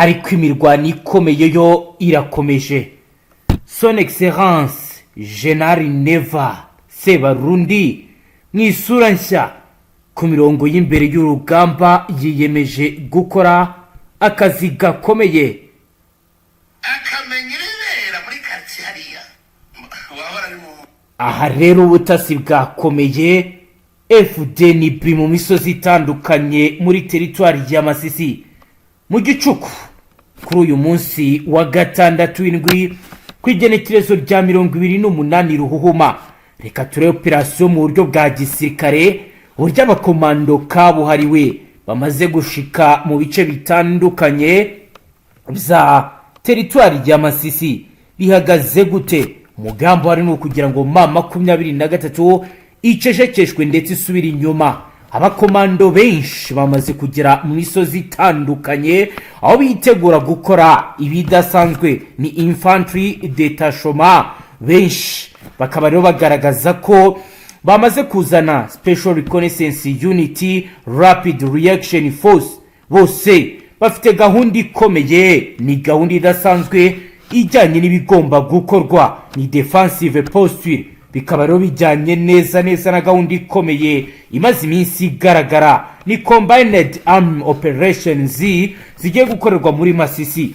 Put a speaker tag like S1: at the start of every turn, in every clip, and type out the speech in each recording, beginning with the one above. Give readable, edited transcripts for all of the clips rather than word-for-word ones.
S1: ariko imirwano ikomeye yo irakomeje. Son Excellence General Neva Sebarundi mw'isura nshya ku mirongo y'imbere y'urugamba yiyemeje gukora akazi gakomeye. Aha rero ubutasi bwakomeye Fdnb mu misozi itandukanye muri teritwari ya Masisi mu Igicuku kuri uyu munsi wa gatandatu w'indwi kw'igenekerezo rya 28 Ruhuhuma. Reka turebe operasiyo mu buryo bwa gisirikare uburyo abakomando kabuhariwe bamaze gushika mu bice bitandukanye bya teritwari ya Masisi bihagaze gute. Umugambo hari no kugira ngo mama 23 icecekeshwe ndetse isubira inyuma. Abakomando benshi bamaze kugera mu misozi itandukanye aho bitegura gukora ibidasanzwe ni infantry detachement. Benshi bakaba rero bagaragaza ko bamaze kuzana special reconnaissance unity rapid reaction force. Bose bafite gahunda ikomeye, ni gahunda idasanzwe ijyanye n'ibigomba gukorwa, ni defensive posture. Bikaba rero bijyanye neza na gahunda ikomeye imaze iminsi igaragara, ni combined arm operations zigiye gukorerwa muri Masisi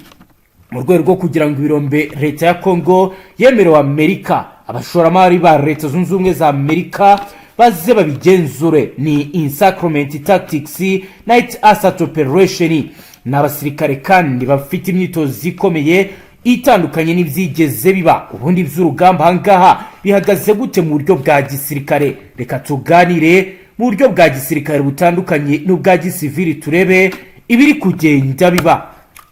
S1: mu rwego rwo kugira ngo ibirombe leta ya Congo yemerewe Amerika, abashoramari ba leta zunze ubumwe za Amerika baze babigenzure. Ni insacrament tactics night assault operation, n'abasirikare kandi bafite imyitozo ikomeye itandukanye n'ibyigeze biba. Ubundi by'urugamba hangaha bihagaze gute mu buryo bwa gisirikare? Reka tuganire mu buryo bwa gisirikare butandukanye n'ubwa gisivili, turebe ibiri kugenda biba.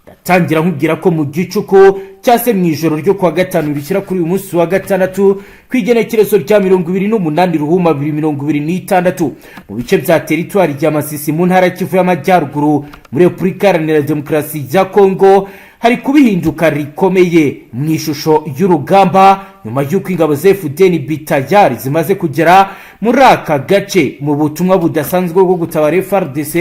S1: Ndatangira nkubwira ko mu Gicuku cyase mu ijoro ryo kwa gatanu bikira kuri uyu munsi wa gatandatu kwigenekerezo rya 28 Ruhuma 2026 mu bice bya teritwari ya Masisi mu ntara Kivu y'Amajyaruguru muri Repubulika Iharanira Demokarasi ya Congo hari kubihinduka rikomeye mu ishusho y'urugamba nyuma y'uko ingabo za Fdnb tayari zimaze kugera muri aka gace mu butumwa budasanzwe bwo gutabara Fardc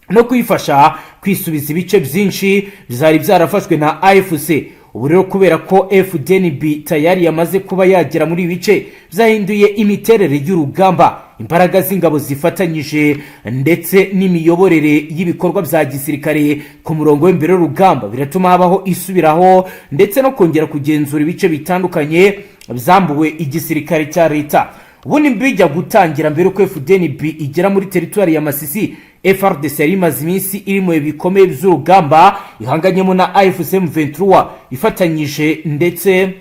S1: no kwifasha kwisubiza ibice byinshi bizari byarafashwe na AFC. Ubu rero kubera ko Fdnb tayari yamaze kuba yagera muri ibice byahinduye imiterere y'urugamba, imbaraga z'ingabo zifatanyije ndetse n'imiyoborere y'ibikorwa bya gisirikare ku murongo w'imbere y'urugamba biratuma habaho isubiraho ndetse no kongera kugenzura ibice bitandukanye byambuwe igisirikare cya leta. Ubundi mbijya gutangira mbere ko Fdnb igera muri teritwari ya Masisi, Fardc yari imaze iminsi iri mu bikomeye by'urugamba ihanganyemo na AFC M23 ifatanyije ndetse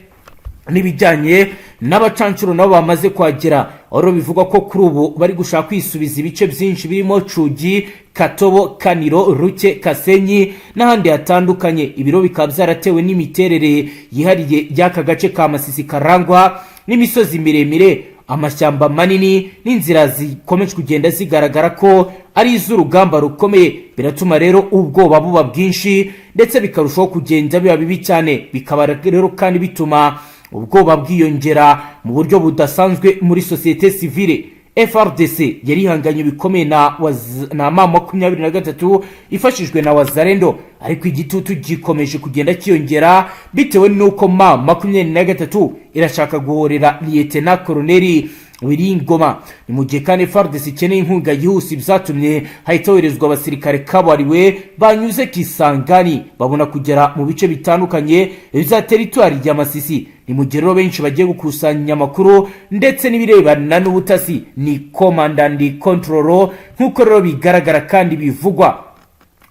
S1: n'ibijyanye n'abacancuro nabo bamaze kwagera. Oro bivugwa ko kuri ubu bari gushaka kwisubiza ibice byinshi birimo Cugi, Katobo, Kaniro, Ruke, Kasenyi n'ahandi hatandukanye. Ibiro bikaba byaratewe n'imiterere yihariye y'aka gace ka Masisi karangwa n'imisozi miremire, amashyamba manini n'inzira zikomeje kugenda zigaragara ko ari iz'urugamba rukomeye. Biratuma rero ubwoba buba bwinshi ndetse bikarushaho kugenda biba bibi cyane. Bikaba rero kandi bituma ubwoba bwiyongera mu buryo budasanzwe muri societe civile. Frdc yari ihanganye bikomeye na mama 23 ifashijwe na Wazalendo, ariko igitutu gikomeje kugenda kiyongera bitewe nuko mama 23 irashaka guhorera Lieutenant Colonel Wiringoma. Ni mu gihe kandi Fardc ikeneye inkunga yihuse, byatumye hahitoherezwa abasirikare kabuhariwe banyuze Kisangani babona kugera mu bice bitandukanye bya teritwari ya Masisi. Ni mu gihe benshi bagiye gukusanya amakuru ndetse n'ibirebana n'ubutasi, ni command and control nk'uko rero bigaragara kandi bivugwa.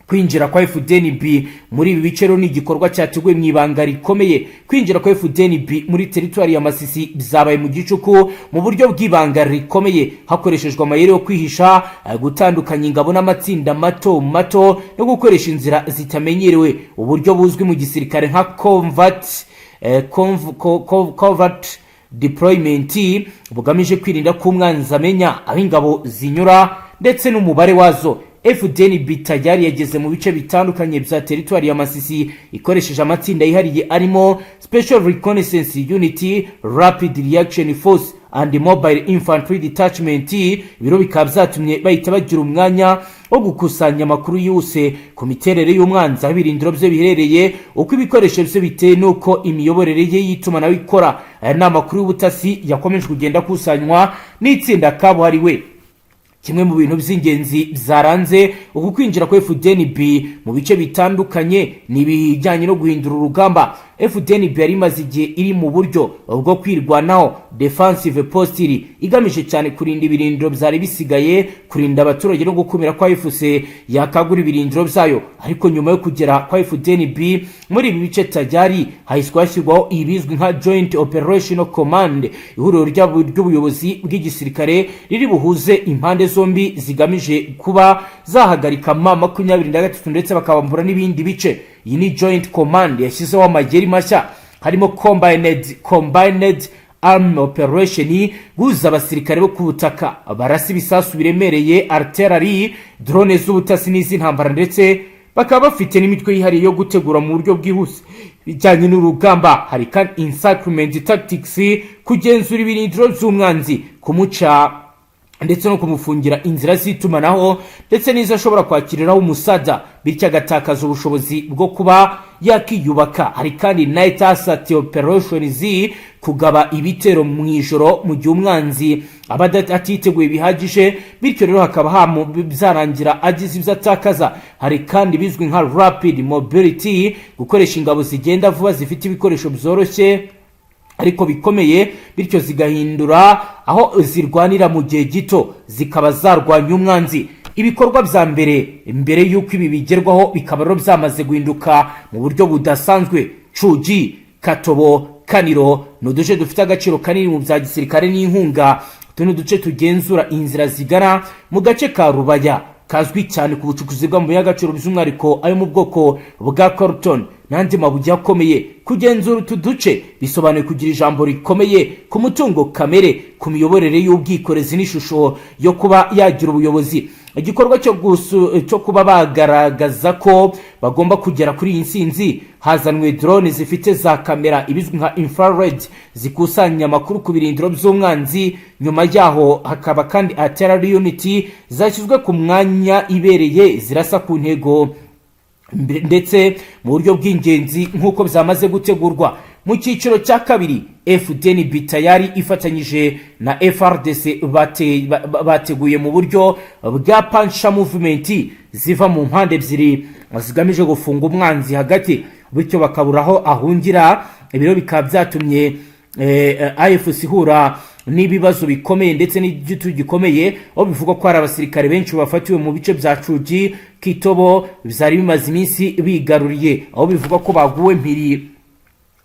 S1: Kwinjira kwa Fdnb muri ibi bice ni igikorwa cyateguwe mu ibanga rikomeye. Kwinjira kwa Fdnb muri teritwari ya Masisi byabaye mu Gicuku mu buryo bw'ibanga rikomeye, hakoreshejwe amayeri yo kwihisha, gutandukanya ingabo n'amatsinda mato no gukoresha inzira zitamenyerewe, uburyo buzwi mu gisirikare nka covert deployment, bugamije kwirinda ko umwanzi amenya aho ingabo zinyura ndetse n'umubare wazo. Fdnb tayari yageze mu bice bitandukanye bya teritwari ya Masisi ikoresheje amatsinda yihariye arimo Special Reconnaissance Unity, Rapid Reaction Force and Mobile Infantry Detachment. Ibiro bikaba byatumye bahita bagira umwanya wo gukusanya amakuru yose ku miterere y'umwanzi aho ibirindiro bye biherereye, uko ibikoresho bye biteye n'uko imiyoborere ye y'itumanaho ikora. Aya ni amakuru y'ubutasi yakomeje kugenda akusanywa n'itsinda kabuhariwe. Kimwe mu bintu by'ingenzi byaranze uku kwinjira kwa Fdnb mu bice bitandukanye ni ibijyanye no guhindura urugamba. Fdnb yari imaze igihe iri mu buryo bwo kwirwanaho, defensive posture, igamije cyane kurinda ibirindiro byari bisigaye, kurinda abaturage no gukumira kwa FDC yakagura ibirindiro byayo. Ariko nyuma yo kugera kwa Fdnb muri ibi bice tajyari, hahiswe hashyirwaho ibizwi nka Joint Operational Command, ihuriro ry'ubuyobozi bw'igisirikare riri buhuze impande zombi zigamije kuba zahagarika M23 ndetse bakabambura n'ibindi bice. Iyi ni Joint Command yashyizeho amageri mashya, harimo combined army operation, guza abasirikare bo ku butaka barasa ibisasu biremereye, artillery, drone z'ubutasi n'iz'intambara, ndetse bakaba bafite n'imitwe yihariye yo gutegura mu buryo bwihuse bijyanye n'urugamba. Hari kandi encirclement tactics, kugenzura ibirindiro by'umwanzi, kumuca ndetse no kumufungira inzira z'itumanaho ndetse n'izo ashobora kwakiriraho umusada, bityo agatakaza ubushobozi bwo kuba yakiyubaka. Hari kandi night assault operations, kugaba ibitero mu ijoro mu gihe umwanzi aba atiteguye bihagije, bityo rero hakaba byarangira agize ibyo atakaza. Hari kandi bizwi nka rapid mobility, gukoresha ingabo zigenda vuba zifite ibikoresho byoroshye ariko bikomeye, bityo zigahindura aho zirwanira mu gihe gito, zikaba zarwanya umwanzi. Ibikorwa bya mbere y'uko ibi bigerwaho bikaba rero byamaze guhinduka mu buryo budasanzwe. Cugi, Katobo, Kaniro ni uduce dufite agaciro kanini mu bya gisirikare n'inkunga. Utu ni uduce tugenzura inzira zigana mu gace ka Rubaya, kazwi cyane ku bucukuzi bw'amabuye y'agaciro by'umwihariko ayo mu bwoko bwa Colton n'andi mabuye akomeye. Kugenzura utu duce bisobanuye kugira ijambo rikomeye ku mutungo kamere, ku miyoborere y'ubwikorezi n'ishusho yo kuba yagira ubuyobozi. Igikorwa cyo kuba bagaragaza ko bagomba kugera kuri iyi nsinzi, hazanwe drone zifite za kamera ibizwi nka infrared zikusanya amakuru ku birindiro by'umwanzi. Nyuma yaho hakaba kandi artillery unit zashyizwe ku mwanya ibereye, zirasa ku ntego ndetse mu buryo bw'ingenzi nk'uko byamaze gutegurwa. Mu cyiciro cya kabiri, Fdnb tayari ifatanyije na Fardc bateguye mu buryo bwa punch movement ziva mu mpande ebyiri zigamije gufunga umwanzi hagati, bityo bakaburaho ahungira. Ibiro bikaba byatumye AFC ihura n'ibibazo bikomeye ndetse n'igitu gikomeye, aho bivuga ko hari abasirikare benshi bafatiwe mu bice bya Cugi, Kitobo byari bimaze iminsi bigaruriye, aho bivuga ko baguwe mpiri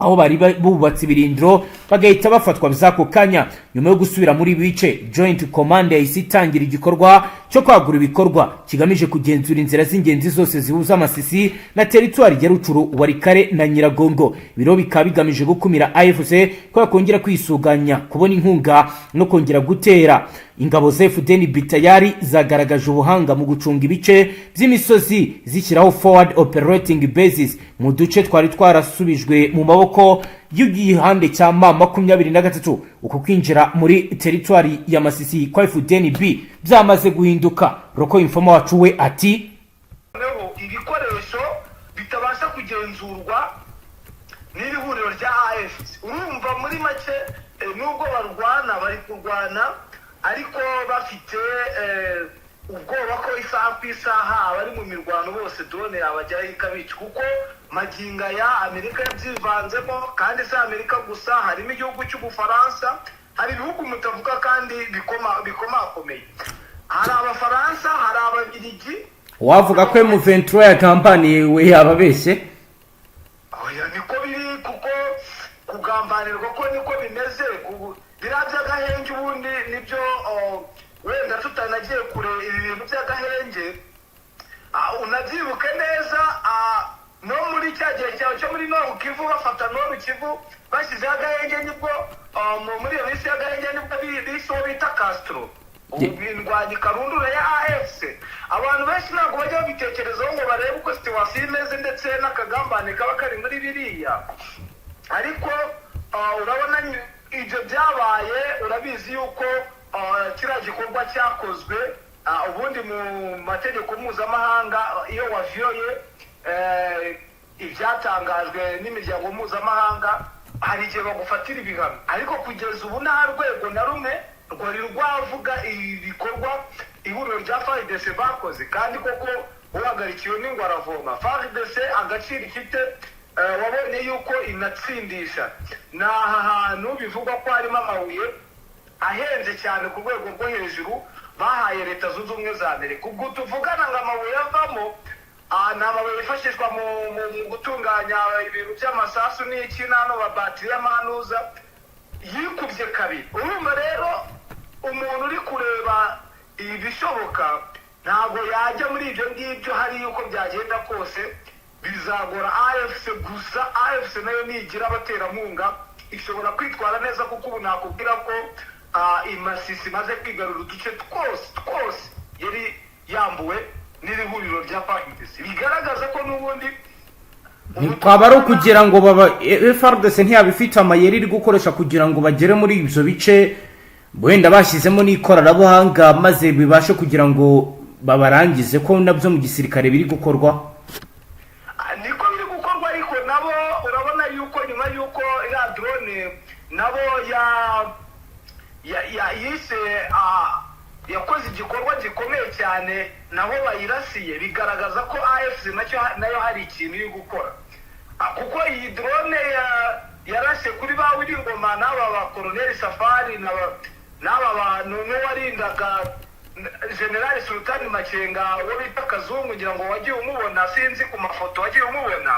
S1: aho bari bubatse ibirindiro bagahita bafatwa byako kanya. Nyuma yo gusubira muri bice, Joint Command yahise itangira igikorwa cyo kwagura ibikorwa kigamije kugenzura inzira z'ingenzi zose zihuza Masisi na teritwari ya Rucuru, Warikare na Nyiragongo. Biro bikaba bigamije gukumira AFC ko yakongera kwisuganya, kubona inkunga no kongera gutera. Ingabo za Fdnb tayari zagaragaje ubuhanga mu gucunga ibice by'imisozi, zishyiraho forward operating bases mu duce twari twarasubijwe mu maboko y'igihande cya M23. Uko kwinjira muri teritwari ya Masisi kwa Fdnb byamaze guhinduka. Roko informa wacu we ati
S2: ibikoresho bitabasha kugenzurwa n'ihuriro rya AFC. Urumva muri make nubwo barwana bari kurwana, ariko bafite ubwoba ko isaha ku isaha abari mu mirwano bose drone yabajyaho ikabica, kuko maginga ya Amerika yabyivanzemo. Kandi si Amerika gusa, harimo igihugu cy'Ubufaransa, hari ibihugu mutavuga kandi bikomakomeye. Hari Abafaransa, hari Ababiligi.
S1: Wavuga ko M23 ya kampani we yababeshye?
S2: Oya, niko biri, kuko kugambanirwa ko niko bimeze. Biriya by'agahenge ubundi nibyo wenda tutanagiye kure ibi bintu by'agahenge, unabyibuke neza. No muri cya gihe cyawe cyo muri Nord-Kivu, bafata Nord-Kivu bashyizeho agahenge, nibwo muri iyo minsi y'agahenge nibwo bise uwo bita Castro, ubindwanyi karundura ya AFC. Abantu benshi ntabwo bajya babitekerezaho ngo barebe uko situwasiyo imeze ndetse n'akagambane kaba kari muri biriya. Ariko urabona ibyo byabaye, urabizi yuko kiriya gikorwa cyakozwe ubundi mu mategeko mpuzamahanga iyo waviyoye ibyatangajwe n'imiryango mpuzamahanga hari igihe bagufatira ibihano, ariko kugeza ubu nta rwego na rumwe rwari rwavuga ibikorwa ihuriro rya Fardc bakoze, kandi koko uhagarikiwe n'ingwa aravoma. Fardc agaciro ifite wabonye yuko inatsindisha, ni aha hantu bivugwa ko harimo amabuye ahenze cyane ku rwego rwo hejuru bahaye leta zunze ubumwe za Amerika. Ubwo tuvugana ngo amabuye avamo ni amabuye yifashishwa mu gutunganya ibintu by'amasasu n'iki n'ano mabatiri y'amanuza yikubye kabiri. Urumva rero umuntu uri kureba ibishoboka ntabwo yajya muri ibyo ngibyo, hari yuko byagenda kose bizagora AFC. Gusa AFC nayo nigira abaterankunga ishobora kwitwara neza, kuko ubu nakubwira ko Masisi imaze kwigarura uduce twose yari yambuwe n'iri huriro rya Fardc, bigaragaza ko n'ubundi
S1: twaba ari ukugira ngo Fardc ntiyabifite amayeri iri gukoresha kugira ngo bagere muri ibyo bice, wenda bashyizemo n'ikoranabuhanga maze bibashe kugira ngo babarangize, ko nabyo mu gisirikare biri gukorwa.
S2: Niko biri gukorwa, ariko nabo urabona yuko nyuma yuko iriya drone nabo yise yakoze igikorwa gikomeye cyane, naho bayirasiye, bigaragaza ko AFC nayo hari ikintu iri gukora, kuko iyi drone yarashe kuri ba Wiringoma n'aba ba Colonel Safari n'aba bantu n'uwarindaga General Sultan Makenga wo bita Kazungu, ngira ngo wagiye umubona, sinzi ku mafoto wagiye umubona.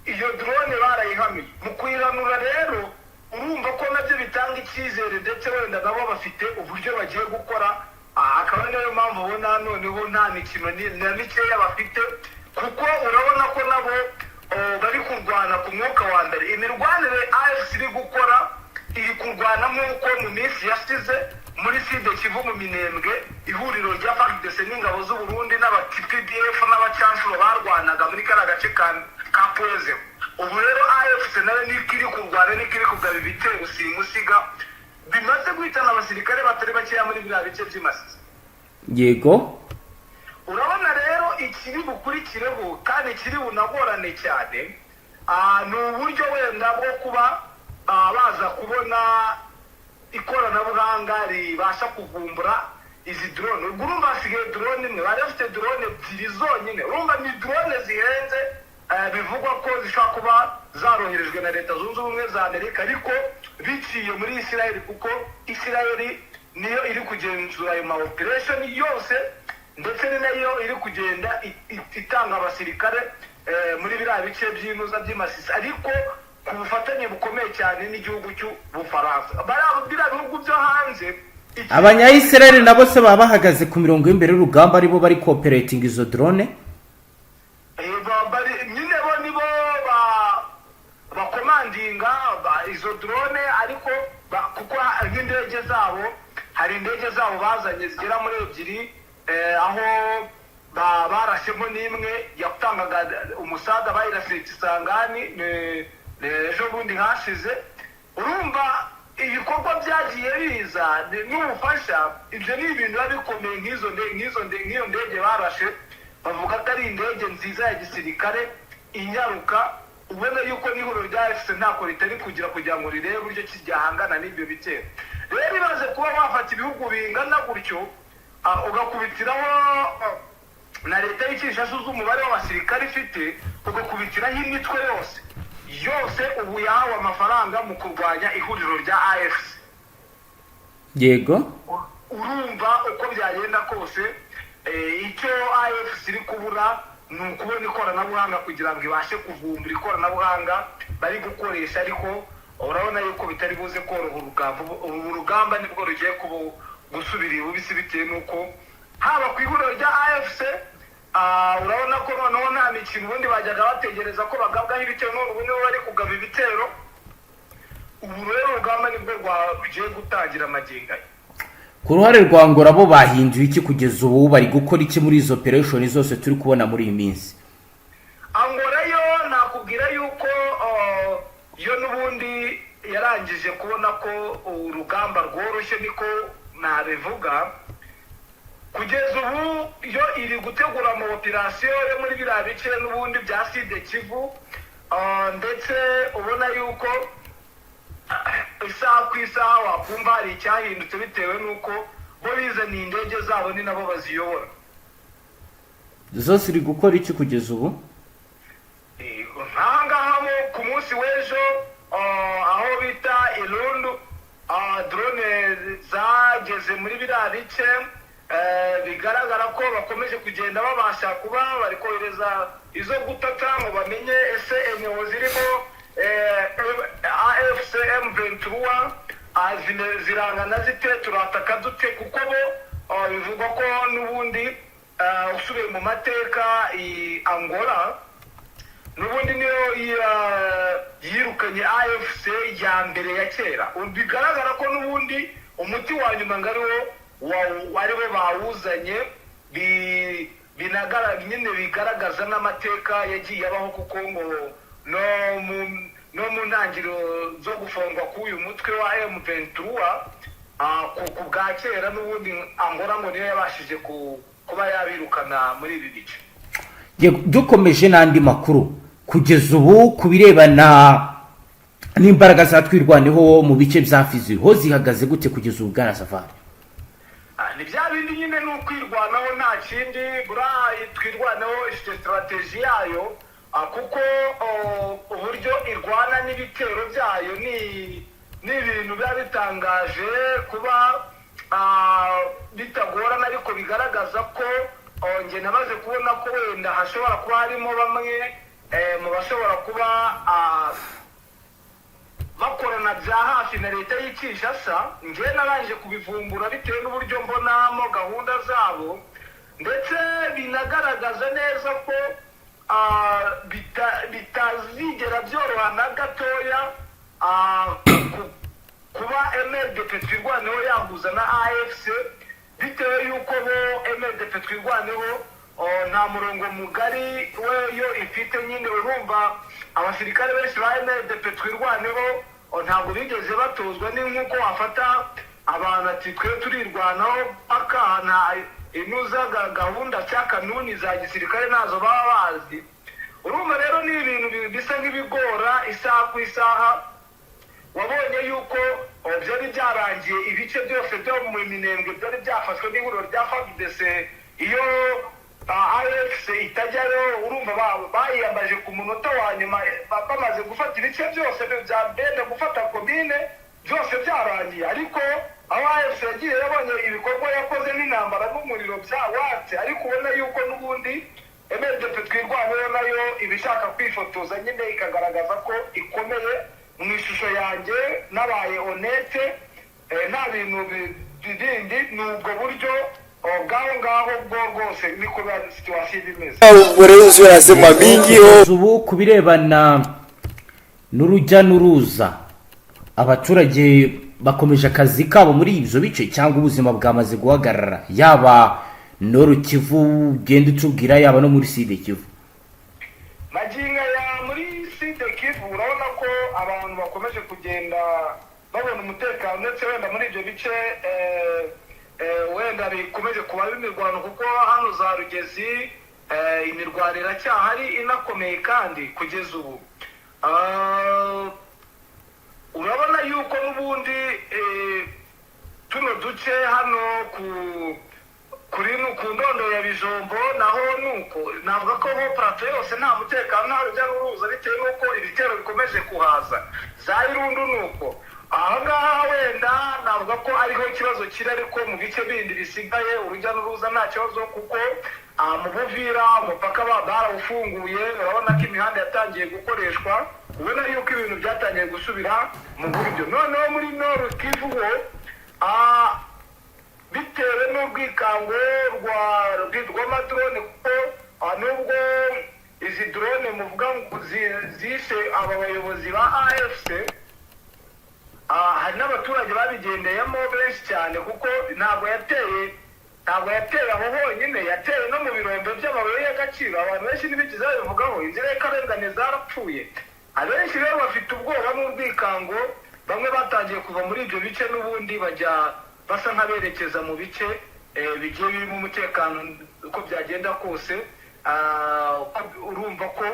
S2: Iyo drone barayihamiye. Mu kuyihanura rero urumva ko nabyo bitanga icyizere, ndetse wenda nabo bafite uburyo bagiye gukora, akaba niyo mpamvu ubona noneho nta mikino na mikeya bafite, kuko urabona ko nabo bari kurwana ku mwuka wa mbere. Imirwanire AFC iri gukora iri kurwana nk'uko mu minsi yashize muri Sud Kivu mu Minembwe ihuriro rya Fardc n'ingabo z'u Burundi n'aba-PDF n'abacancuro barwanaga muri kara gace ka Poeze. Ubu rero AFC nayo nikiri kurwana, nikiri kugaba ibitero simusiga bimaze guhitana abasirikare batari bakeya muri biriya bice by'Imasisi.
S1: Yego,
S2: urabona rero ikiri bukurikireho kandi kiri bunagorane cyane ni uburyo wenda bwo kuba baza kubona ikoranabuhanga ribasha kuvumbura izi drone. Urumva hasigaye drone imwe, bari bafite drone ebyiri zonyine. Urumva ni drone zihenze, bivugwa ko zishobora kuba zaroherejwe na leta zunze ubumwe za Amerika, ariko biciye muri Israel, kuko Israel niyo iri kugenzura ayo ma operation yose, ndetse ni nayo iri kugenda itanga abasirikare muri biriya bice by'inuza by'Imasisi, ariko ku bufatanye bukomeye cyane n'igihugu cy'Ubufaransa. Biriya bihugu byo hanze,
S1: Abanya-Israel nabo se baba bahagaze ku mirongo y'imbere y'urugamba, aribo bari cooperating izo drone.
S2: Nyine bo nibo bakomandinga izo drone, ariko kuko nk'indege zabo, hari indege zabo bazanye zigera muri ebyiri, aho barashyemo n'imwe yatangaga umusaga, bayirasiye Kisangani ejo bundi hashize. Urumva ibikorwa byagiye biza n'ubufasha, ibyo ni ibintu biba bikomeye. nk'iyo ndege barashe, bavuga ko ari indege nziza ya gisirikare inyaruka, ubona yuko n'ihuriro rya AFC ntako ritari kugira ngo rirebe uburyo kijyahangana n'ibyo bitero. Rero ibaze kuba wafata ibihugu bingana gutyo, ugakubitiraho na leta y'ikishashu z'umubare w'abasirikare ifite, ugakubitiraho imitwe yose ubu yahawe amafaranga mu kurwanya ihuriro rya AFC.
S1: Yego,
S2: urumva uko byagenda kose, icyo AFC iri kubura ni ukubona ikoranabuhanga kugira ngo ibashe kuvumbura ikoranabuhanga bari gukoresha, ariko urabona yuko bitari buze koroha urugamba. Ubu rugamba nibwo rugiye gusubira ibubisi, bitewe n'uko haba ku ihuriro rya AFC urabona ko noneho nta mikino, ubundi bajyaga bategereza ko bagabwaho ibitero, none ubu nibo bari kugaba ibitero. Ubu rero urugamba nibwo rugiye gutangira amagingo.
S1: ku ruhare rwa Ngora bo bahinduye iki kugeza ubu, bari gukora iki muri izo operation zose turi kubona muri iyi minsi?
S2: Ngora yo nakubwira yuko yo n'ubundi yarangije kubona ko urugamba rworoshye, niko nabivuga kugeza ubu yo iri gutegura ama operation yo muri biriya bice n'ubundi bya Sud Kivu, ndetse ubona yuko isaha ku isaha wakumva hari icyahindutse bitewe n'uko bo bizaniye indege zabo ni nabo baziyobora.
S1: zose iri gukora iki kugeza ubu?
S2: Nkangaha ku munsi w'ejo aho bita Irundu, drone zageze muri biriya bice, bigaragara ko bakomeje kugenda babasha kuba bari kohereza izo gutata ngo bamenye ese enyeho zirimo AFC M23 zirangana zite, turataka dute, kuko bo bivugwa ko n'ubundi usubiye mu mateka Angola n'ubundi niyo yirukanye AFC ya mbere ya kera. Bigaragara ko n'ubundi umuti wa nyuma ngariwo wariwe bawuzanye, nyine bigaragaza n'amateka yagiye abaho, kuko ngo no mu ntangiriro zo gufungwa k'uyu mutwe wa M23 ku bwa kera n'ubundi Angola ngo niyo yabashije kuba yabirukana muri ibi bice.
S1: Dukomeje n'andi makuru kugeza ubu ku birebana n'imbaraga zatwirwaneho mu bice bya Fizi, ho zihagaze gute kugeza ubu bwana Safari?
S2: Ni bya bindi nyine ni ukwirwanaho, nta kindi burayi twirwanaho ifite strategy yayo, kuko uburyo irwana n'ibitero byayo ni ibintu biba bitangaje kuba bitagorana, ariko bigaragaza ko nge namaze kubona ko wenda hashobora kuba harimo bamwe mu bashobora kuba bakorana bya hafi na leta y'Kinshasa. Nge narangije kubivumbura bitewe n'uburyo mbonamo gahunda zabo, ndetse binagaragaza neza ko bitazigera byoroha na gatoya kuba MRDP twirwaneho yahuza na AFC, bitewe yuko bo MRDP twirwaneho nta murongo mugari we yo ifite. Nyine urumva abasirikare benshi ba MRDP twirwaneho ntabwo bigeze batozwa, ni nk'uko wafata abantu ati twe turirwanaho akana inuzaga gahunda cya kanuni za gisirikare nazo baba bazi. Urumva rero ni ibintu bisa nk'ibigora isaha ku isaha. Wabonye yuko byari byarangiye ibice byose byo mu minembwe byari byafashwe n'ihuriro rya Fardc, iyo AFC itajyayo. Urumva bayiyambaje ku munota wa nyuma, bamaze gufata ibice byose bya gufata komine byose byarangiye, ariko aho AFC yagiye yabonye ibikorwa yakoze n'intambara n'umuriro byawatse, ariko ubona yuko n'ubundi MRDP twirwaneho nayo ibishaka kwifotoza nyine ikagaragaza ko ikomeye. Mu ishusho yanjye nabaye honete, nta bintu bindi, n'ubwo buryo ngaho bwo rwose niko situation imeze.
S1: Ubu ku birebana n'urujya n'uruza, abaturage bakomeje akazi kabo muri ibyo bice cyangwa ubuzima bwamaze guhagarara, yaba Nord Kivu genda utubwira, yaba no muri Sud Kivu?
S2: Maginga ya muri Sud Kivu urabona ko abantu bakomeje kugenda babona umutekano, ndetse wenda muri ibyo bice wenda bikomeje kuba imirwano, kuko hano za Rugezi imirwano iracyahari inakomeye kandi kugeza ubu. Urabona yuko n'ubundi tuno duce hano ku ndondo ya Bijombo naho nuko navuga ko ho plateau yose nta mutekano, nta rujya n'uruza, bitewe n'uko ibitero bikomeje kuhaza. Za Irundu nuko aha ngaha wenda navuga ko ariho ikibazo kiri, ariko mu bice bindi bisigaye urujya n'uruza nta kibazo, kuko mu Buvira umupaka barawufunguye. Urabona ko imihanda yatangiye gukoreshwa, ubona yuko ibintu byatangiye gusubira mu buryo. Noneho muri Nord Kivu bitewe n'ubwikango rw'amadrone, kuko nubwo izi drone muvuga ngo zishe aba bayobozi ba AFC, hari n'abaturage babigendeyemo benshi cyane, kuko ntabwo yateye aho honyine, yateye no mu birombe by'amabuye y'agaciro. Abantu benshi n'ibigize babivugaho, inzirakarengane zarapfuye. Abenshi rero bafite ubwoba n'ubwikango, bamwe batangiye kuva muri ibyo bice n'ubundi bajya basa nk'aberekeza mu bice bigiye birimo umutekano uko byagenda kose. Urumva ko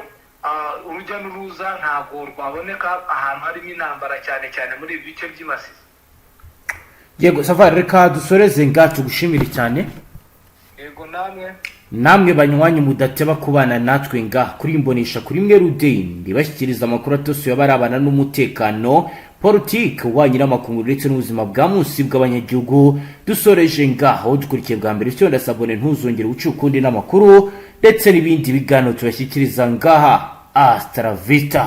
S2: urujya n'uruza ntabwo rwaboneka ahantu harimo intambara cyane cyane muri ibi bice by'Imasisi.
S1: Yego Safari, reka dusoreze ngacu gushimira cyane.
S2: Yego namwe
S1: banywanyi mudateba kubana natwe nga kuri imbonesha kuri mwe rudende bashyikiriza amakuru atose yabarabana n'umutekano, politique, wanyira makuru ndetse n'ubuzima bwa munsi bw'abanyagihugu. Dusoreje ngaho dukurikiye bwa mbere cyo ndasabone ntuzongere ucukundi n'amakuru ndetse n'ibindi biganiro tubashyikiriza ngaha. Hasta la vista.